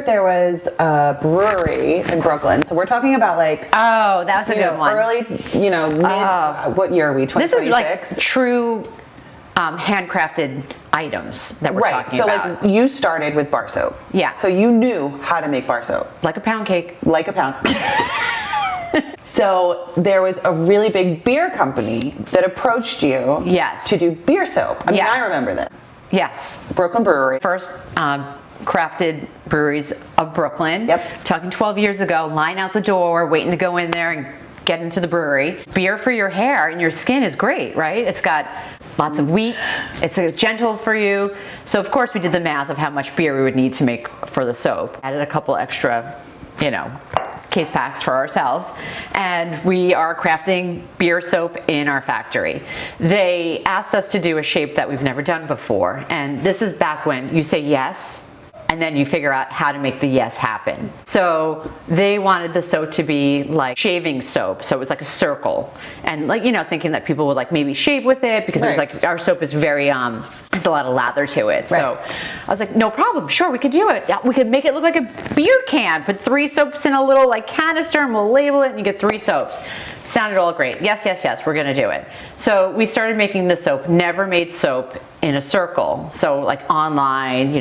there was a brewery in Brooklyn. So we're talking about like, oh, that was a good one. Early, mid, what year are we? 2026? This is like true handcrafted items that we're talking about. So like you started with bar soap. Yeah. So you knew how to make bar soap. Like a pound cake. Like a pound. So there was a really big beer company that approached you to do beer soap. I mean, I remember that. Yes. Brooklyn Brewery. First crafted breweries of Brooklyn. Yep. Talking 12 years ago, line out the door, waiting to go in there and get into the brewery. Beer for your hair and your skin is great, right? It's got lots of wheat. It's gentle for you. So of course we did the math of how much beer we would need to make for the soap. Added a couple extra, case packs for ourselves, and we are crafting beer soap in our factory. They asked us to do a shape that we've never done before, and this is back when you say yes and then you figure out how to make the yes happen. So they wanted the soap to be like shaving soap, so it was like a circle, and like thinking that people would like maybe shave with it because it was like our soap is very there's a lot of lather to it. So I was like, no problem, sure, we could do it. Yeah, we could make it look like a beer can, put 3 soaps in a little like canister, and we'll label it, and you get 3 soaps. Sounded all great. Yes, we're gonna do it. So we started making the soap. Never made soap in a circle. So like online,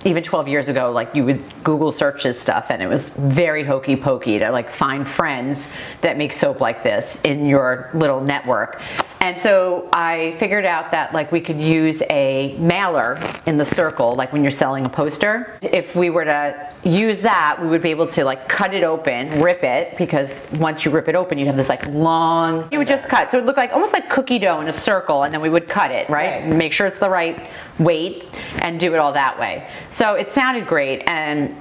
even 12 years ago, like you would Google search this stuff, and it was very hokey pokey to like find friends that make soap like this in your little network. And so I figured out that like we could use a mailer in the circle, like when you're selling a poster. If we were to use that, we would be able to like cut it open, rip it, because once you rip it open, you'd have this like long, you would just cut. So it would look like almost like cookie dough in a circle, and then we would cut it, right? Make sure it's the right weight and do it all that way. So it sounded great, and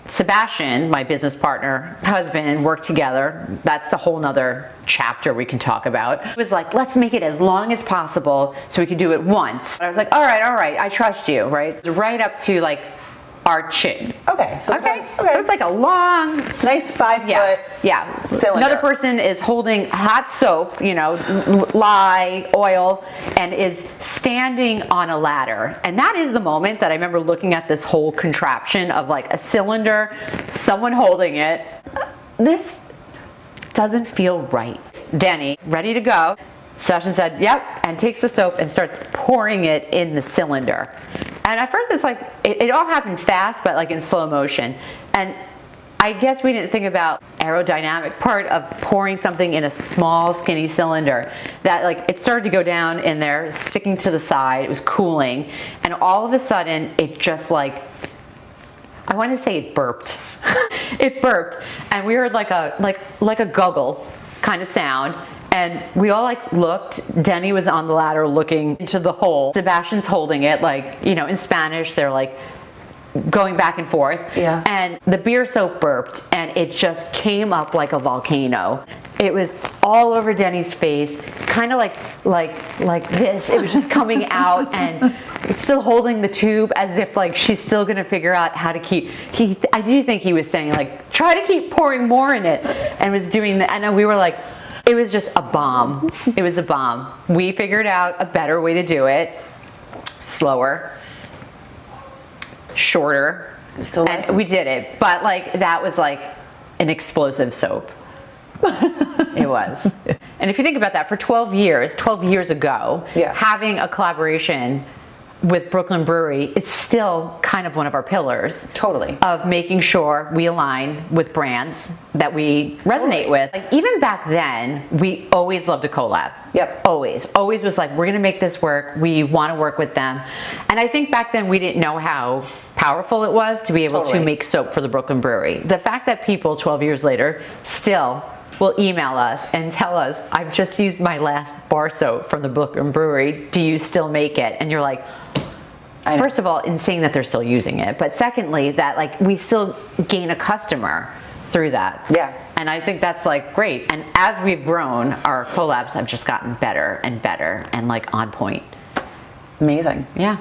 Sebastian, my business partner, husband, worked together. That's the whole nother chapter we can talk about. It was like, let's make it as long as possible so we could do it once. I was like, all right, I trust you, right? Right up to like our chin. Okay. So it's like a long, nice 5 foot cylinder. Another person is holding hot soap, lye, oil, and is standing on a ladder. And that is the moment that I remember looking at this whole contraption of like a cylinder, someone holding it. This doesn't feel right. Denny, ready to go. Sebastian said, yep, and takes the soap and starts pouring it in the cylinder. And at first it's like, it all happened fast, but like in slow motion. And I guess we didn't think about aerodynamic part of pouring something in a small, skinny cylinder. That like, it started to go down in there, sticking to the side, it was cooling. And all of a sudden, it just like, I want to say it burped. It burped. And we heard like a guggle kind of sound. And we all like looked. Denny was on the ladder looking into the hole. Sebastian's holding it, like, in Spanish, they're like going back and forth. Yeah. And the beer soap burped, and it just came up like a volcano. It was all over Denny's face, kind of like this. It was just coming out, and it's still holding the tube as if like she's still gonna figure out how to keep. I do think he was saying like, try to keep pouring more in it, and was doing that. And we were like, it was just a bomb. It was a bomb. We figured out a better way to do it. Slower, shorter, and we did it. But like, that was like an explosive soap. It was. And if you think about that, for 12 years ago, having a collaboration with Brooklyn Brewery, it's still kind of one of our pillars. Totally. Of making sure we align with brands that we resonate with. Like, even back then, we always loved a collab. Yep. Always was like, we're gonna make this work. We wanna work with them. And I think back then we didn't know how powerful it was to be able to make soap for the Brooklyn Brewery. The fact that people 12 years later still will email us and tell us, I've just used my last bar soap from the Brooklyn Brewery. Do you still make it? And you're like, first of all, insane that they're still using it. But secondly, that like we still gain a customer through that. Yeah. And I think that's like great. And as we've grown, our collabs have just gotten better and better and like on point. Amazing. Yeah.